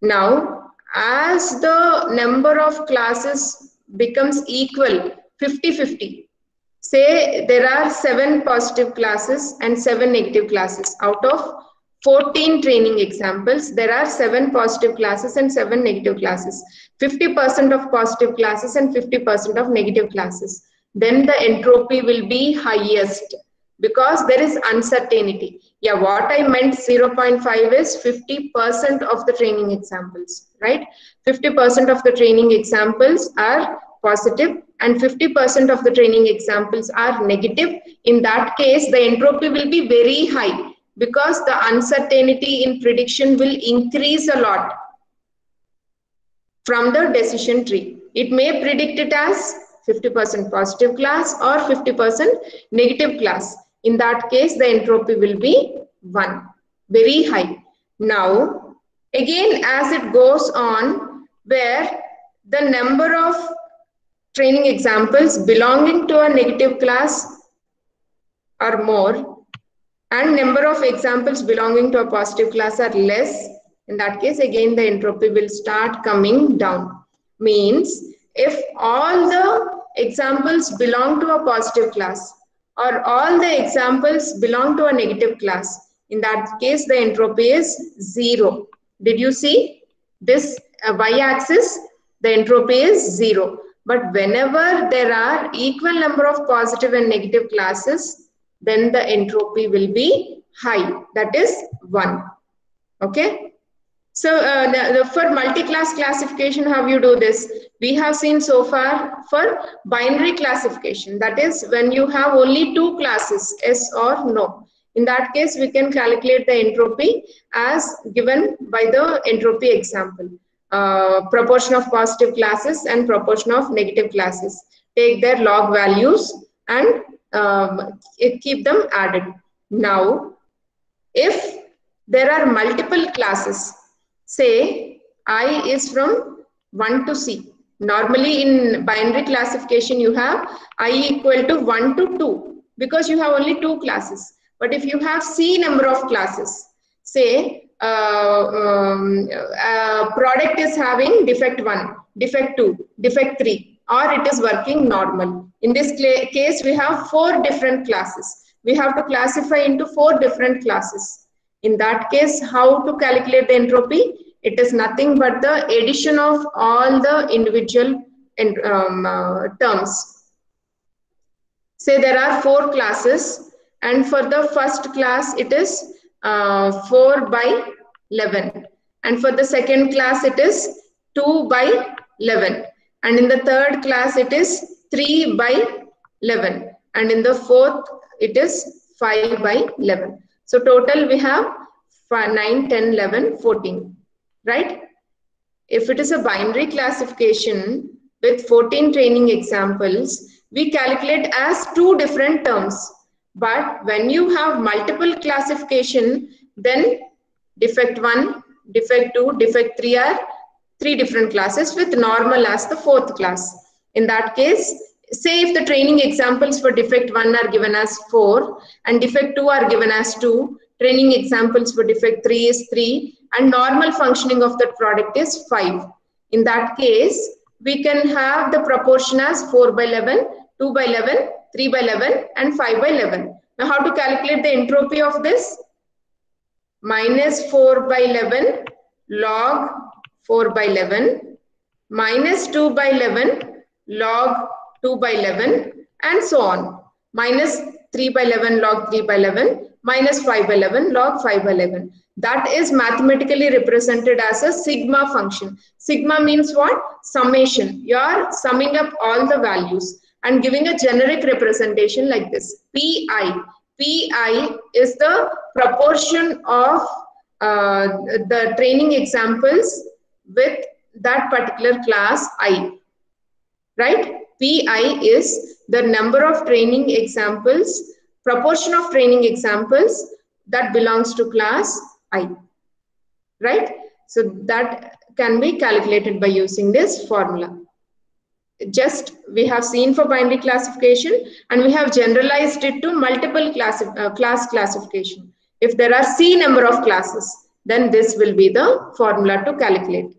Now, as the number of classes becomes equal, 50-50, say there are 7 positive classes and 7 negative classes. Out of 14 training examples, there are 7 positive classes and 7 negative classes. 50% of positive classes and 50% of negative classes. Then the entropy will be highest because there is uncertainty. Yeah, what I meant 0.5 is 50% of the training examples, right? 50% of the training examples are positive and 50% of the training examples are negative. In that case, the entropy will be very high because the uncertainty in prediction will increase a lot from the decision tree. It may predict it as 50% positive class or 50% negative class. In that case, the entropy will be 1, very high. Now, again, as it goes on, where the number of training examples belonging to a negative class are more and number of examples belonging to a positive class are less, in that case, again, the entropy will start coming down. Means, if all the examples belong to a positive class or all the examples belong to a negative class, in that case, the entropy is 0. Did you see this y-axis? The entropy is 0. But whenever there are equal number of positive and negative classes, then the entropy will be high, that is 1. Okay. So for multi-class classification, how you do this? We have seen so far for binary classification. That is when you have only 2 classes, yes or no. In that case, we can calculate the entropy as given by the entropy example. Proportion of positive classes and proportion of negative classes. Take their log values and keep them added. Now, if there are multiple classes, say I is from 1 to C. Normally in binary classification, you have I equal to 1 to 2 because you have only 2 classes. But if you have C number of classes, say product is having defect 1, defect 2, defect 3, or it is working normal. In this case, we have 4 different classes. We have to classify into 4 different classes. In that case, how to calculate the entropy? It is nothing but the addition of all the individual terms. Say there are 4 classes, and for the first class, it is 4 by 11. And for the second class, it is 2 by 11. And in the third class, it is 3 by 11. And in the fourth, it is 5 by 11. So total we have 9, 10, 11, 14, right? If it is a binary classification with 14 training examples, we calculate as 2 different terms. But when you have multiple classification, then defect 1, defect 2, defect 3 are 3 different classes with normal as the 4th class. In that case, say if the training examples for defect 1 are given as 4 and defect 2 are given as 2, training examples for defect 3 is 3 and normal functioning of that product is 5. In that case, we can have the proportion as 4 by 11, 2 by 11, 3 by 11 and 5 by 11. Now how to calculate the entropy of this? Minus 4 by 11 log 4 by 11 minus 2 by 11 log 2 by 11 and so on. Minus 3 by 11 log 3 by 11 minus 5 by 11 log 5 by 11. That is mathematically represented as a sigma function. Sigma means what? Summation. You are summing up all the values and giving a generic representation like this. Pi. Pi is the proportion of the training examples with that particular class I. Right? Pi is the number of training examples, proportion of training examples that belongs to class I. Right? So that can be calculated by using this formula. just we have seen for binary classification, and we have generalized it to multiple class classification. If there are C number of classes, then this will be the formula to calculate.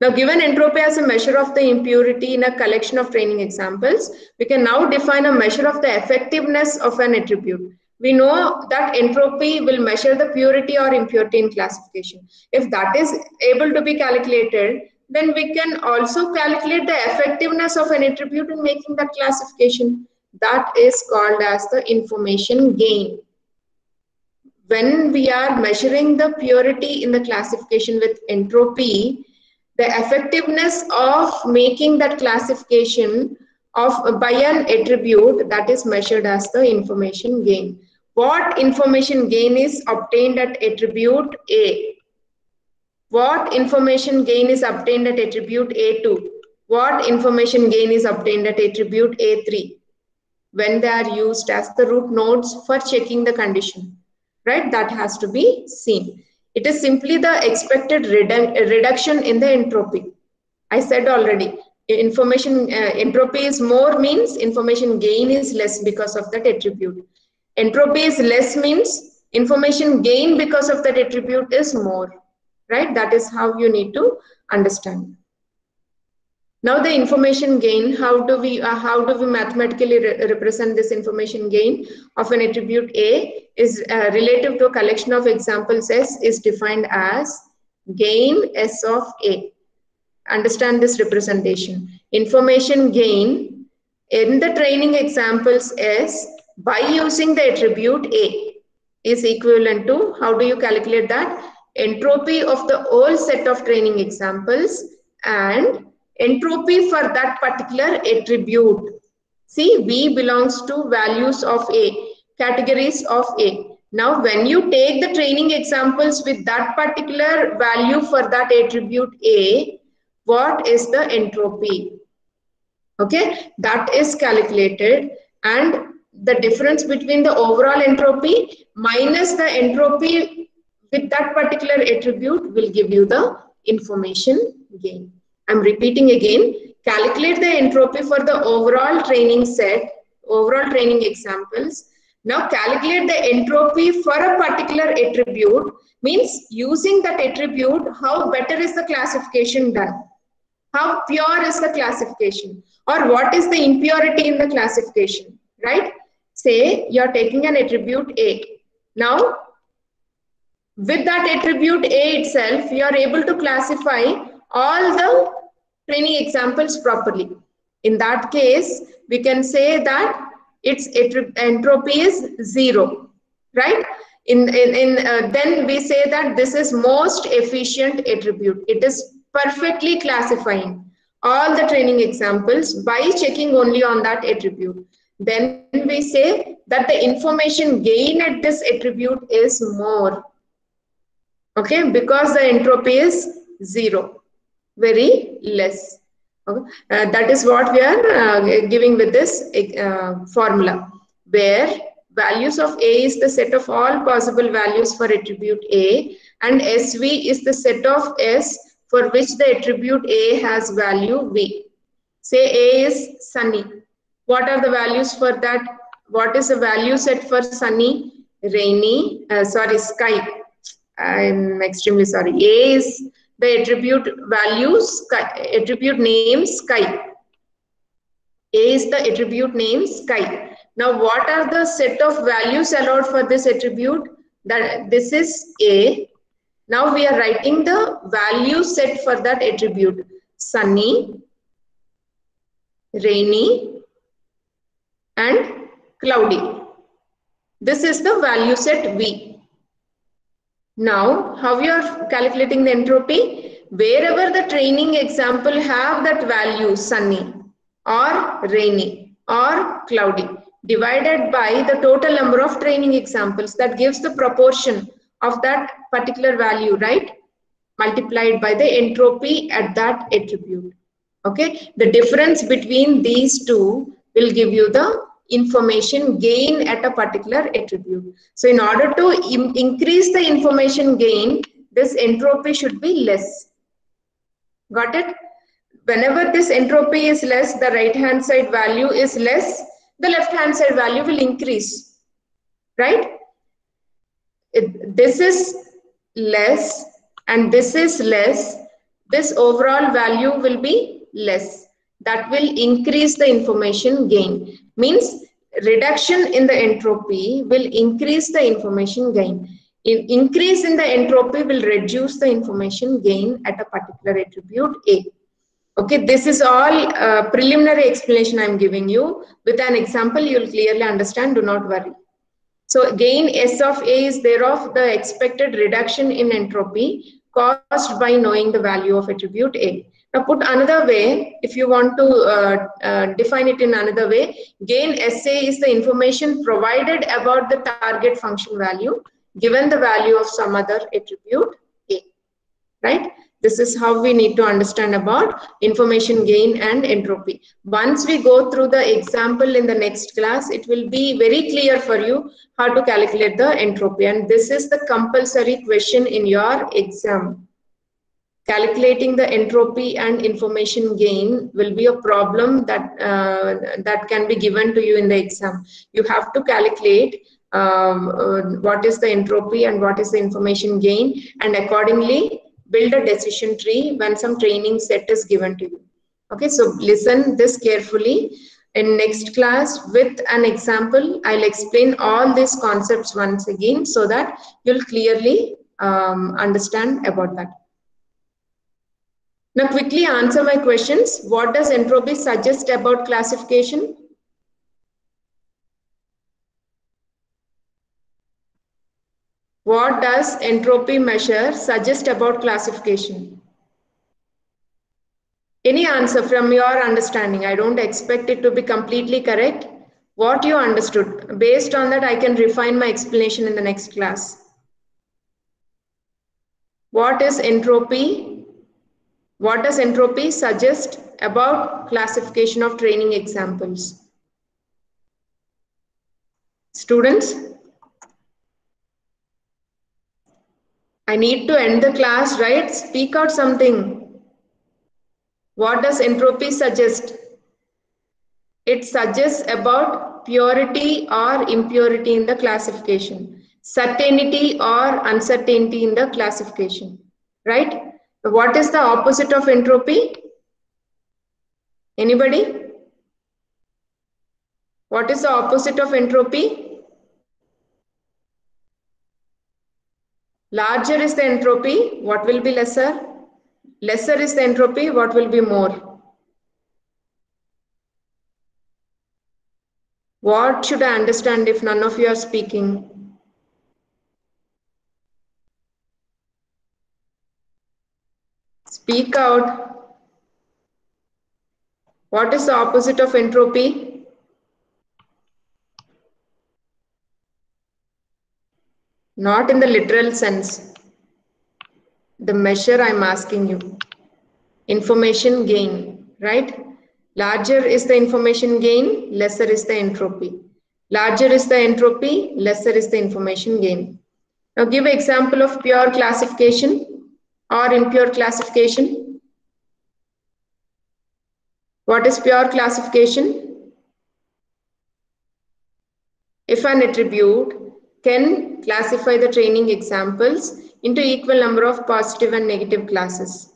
Now, given entropy as a measure of the impurity in a collection of training examples, we can now define a measure of the effectiveness of an attribute. We know that entropy will measure the purity or impurity in classification. If that is able to be calculated, then we can also calculate the effectiveness of an attribute in making that classification. That is called as the information gain. When we are measuring the purity in the classification with entropy, the effectiveness of making that classification by an attribute, that is measured as the information gain. What information gain is obtained at attribute A? What information gain is obtained at attribute A2? What information gain is obtained at attribute A3? When they are used as the root nodes for checking the condition, right? That has to be seen. It is simply the expected reduction in the entropy. I said already, entropy is more means information gain is less because of that attribute. Entropy is less means information gain because of that attribute is more, right? That is how you need to understand. Now the information gain, how do we mathematically represent this information gain of an attribute A is relative to a collection of examples S is defined as gain S of A. Understand this representation. Information gain in the training examples S by using the attribute A is equivalent to, how do you calculate that? Entropy of the whole set of training examples and entropy for that particular attribute. See, V belongs to values of A, categories of A. Now, when you take the training examples with that particular value for that attribute A, what is the entropy? Okay, that is calculated, and the difference between the overall entropy minus the entropy with that particular attribute will give you the information gain. I'm repeating again, calculate the entropy for the overall training set, overall training examples. Now calculate the entropy for a particular attribute, means using that attribute, how better is the classification done? How pure is the classification? Or what is the impurity in the classification, right? Say you're taking an attribute A. Now, with that attribute A itself, you are able to classify all the training examples properly. In that case, we can say that its entropy is 0, right? Then we say that this is most efficient attribute. It is perfectly classifying all the training examples by checking only on that attribute. Then we say that the information gain at this attribute is more. Okay, because the entropy is 0, very less. Okay. That is what we are giving with this formula, where values of A is the set of all possible values for attribute A, and SV is the set of S for which the attribute A has value V. Say A is sunny. What are the values for that? What is the value set for sunny, rainy, sky? I'm extremely sorry. A is the attribute value, sky, attribute name sky. A is the attribute name sky. Now, what are the set of values allowed for this attribute? That this is A. Now we are writing the value set for that attribute: sunny, rainy, and cloudy. This is the value set V. Now, how you are calculating the entropy? Wherever the training example have that value sunny or rainy or cloudy, divided by the total number of training examples, that gives the proportion of that particular value, right? Multiplied by the entropy at that attribute. Okay, the difference between these two will give you the information gain at a particular attribute. So in order to increase the information gain, this entropy should be less. Got it? whenever this entropy is less, the right hand side value is less, the left hand side value will increase, right? This is less and this is less, this overall value will be less. That will increase the information gain. Means reduction in the entropy will increase the information gain. Increase in the entropy will reduce the information gain at a particular attribute A. Okay, this is all preliminary explanation I am giving you. With an example, you will clearly understand, do not worry. So gain S of A is thereof the expected reduction in entropy caused by knowing the value of attribute A. Now put another way, if you want to define it in another way, gain SA is the information provided about the target function value given the value of some other attribute A, right? This is how we need to understand about information gain and entropy. Once we go through the example in the next class, it will be very clear for you how to calculate the entropy. And this is the compulsory question in your exam. Calculating the entropy and information gain will be a problem that, that can be given to you in the exam. You have to calculate what is the entropy and what is the information gain, and accordingly build a decision tree when some training set is given to you. Okay, so listen this carefully. In next class with an example, I'll explain all these concepts once again so that you'll clearly understand about that. Now quickly answer my questions. What does entropy suggest about classification? What does entropy measure suggest about classification? Any answer from your understanding. I don't expect it to be completely correct. What you understood. Based on that, I can refine my explanation in the next class. What is entropy? What does entropy suggest about classification of training examples? Students? I need to end the class, right? Speak out something. What does entropy suggest? It suggests about purity or impurity in the classification, certainty or uncertainty in the classification, right? What is the opposite of entropy? Anybody? What is the opposite of entropy? Larger is the entropy, what will be lesser? Lesser is the entropy, what will be more? What should I understand if none of you are speaking? Speak out. What is the opposite of entropy? Not in the literal sense. The measure I'm asking you. Information gain, right? Larger is the information gain, lesser is the entropy. Larger is the entropy, lesser is the information gain. Now give an example of pure classification or impure classification. What is pure classification? If an attribute can classify the training examples into equal number of positive and negative classes,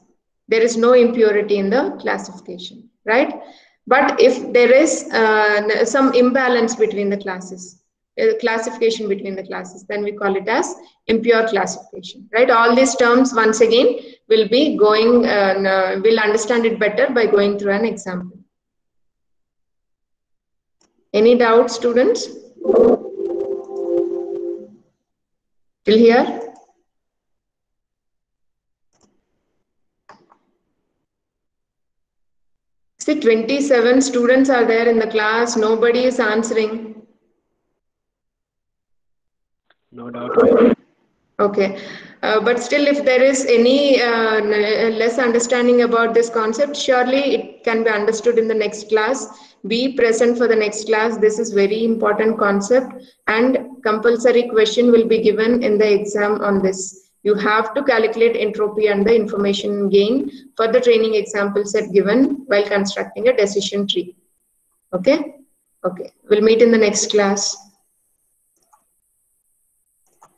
there is no impurity in the classification, right? But if there is some imbalance between the classes, classification between the classes, then we call it as impure classification, right? All these terms once again will be going, we'll understand it better by going through an example. Any doubts, students? Till here? See, 27 students are there in the class. Nobody is answering. No doubt. Okay. But still, if there is any less understanding about this concept, surely it can be understood in the next class. Be present for the next class. This is very important concept, and compulsory question will be given in the exam on this. You have to calculate entropy and the information gain for the training example set given while constructing a decision tree. Okay? Okay. We'll meet in the next class.